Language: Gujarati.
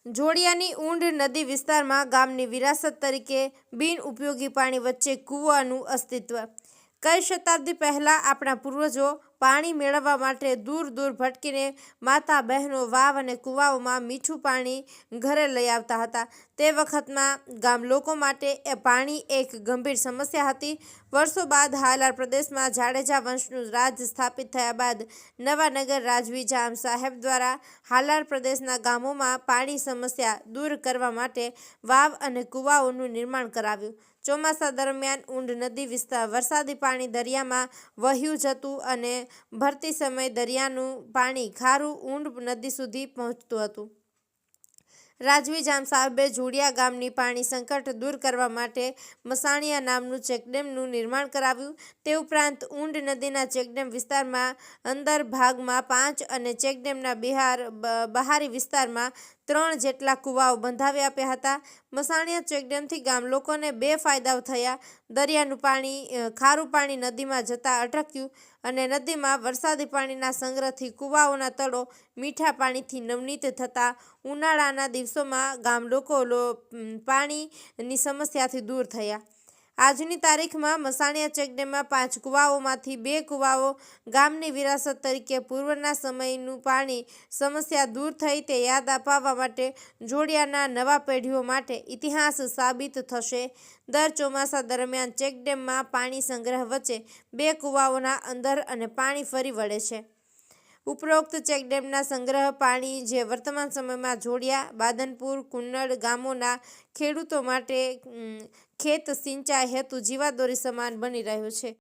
જોડિયાની ઊંડ નદી વિસ્તારમાં ગામની વિરાસત તરીકે બિનઉપયોગી પાણી વચ્ચે કૂવાનું અસ્તિત્વ। કઈ શતાબ્દી પહેલાં આપણા પૂર્વજો પાણી મેળવવા માટે દૂર દૂર ભટકીને માતા બહેનો વાવ અને કૂવાઓમાં મીઠું પાણી ઘરે લઈ આવતા હતા। તે વખતમાં ગામ લોકો માટે એ પાણી એક ગંભીર સમસ્યા હતી। વર્ષો બાદ હાલાર પ્રદેશમાં જાડેજા વંશનું રાજ સ્થાપિત થયા બાદ નવાનગર રાજવી જામ સાહેબ દ્વારા હાલાર પ્રદેશના ગામોમાં પાણી સમસ્યા દૂર કરવા માટે વાવ અને કૂવાઓનું નિર્માણ કરાવ્યું। ચોમાસા દરમિયાન ઊંડ નદી વિસ્તાર વરસાદી પાણી દરિયામાં વહ્યું જતું અને ભરતી સમયે દરિયાનું પાણી ખારું ઊંડ નદી સુધી પહોંચતું હતું। રાજવી જામ સાહેબે જોડિયા ગામની પાણી સંકટ દૂર કરવા માટે મસાણિયા નામનું ચેકડેમનું નિર્માણ કરાવ્યું। તે ઉપરાંત ઊંડ નદીના ચેકડેમ વિસ્તારમાં અંદર ભાગમાં 5 અને ચેકડેમના બહારી વિસ્તારમાં 3 જેટલા કૂવાઓ બંધાવી આપ્યા હતા। મસાણિયા ચેકડેમથી ગામ લોકોને 2 ફાયદાઓ થયા। દરિયાનું પાણી ખારું પાણી નદીમાં જતા અટક્યું અને નદીમાં વરસાદી પાણીના સંગ્રહથી કૂવાઓના તળો મીઠા પાણીથી નવનીત થતા ઉનાળાના દિવસોમાં ગામ લોકો પાણીની સમસ્યાથી દૂર થયા। આજની તારીખમાં મસાણિયા ચેકડેમમાં 5 કૂવાઓમાંથી 2 કૂવાઓ ગામની વિરાસત તરીકે પૂર્વના સમયનું પાણી સમસ્યા દૂર થઈ તે યાદ અપાવવા માટે જોડિયાના નવા પેઢીઓ માટે ઇતિહાસ સાબિત થશે। દર ચોમાસા દરમિયાન ચેકડેમમાં પાણી સંગ્રહ વચ્ચે 2 કૂવાઓના અંદર અને પાણી ફરી વળે છે। ઉપરોક્ત ચેકડેમના સંગ્રહ પાણી જે વર્તમાન સમયમાં જોડિયા, બાદનપુર, કુન્નડ ગામોના ખેડૂતો માટે ખેત સિંચાઈ હેતુ જીવાદોરી સમાન બની રહ્યું છે।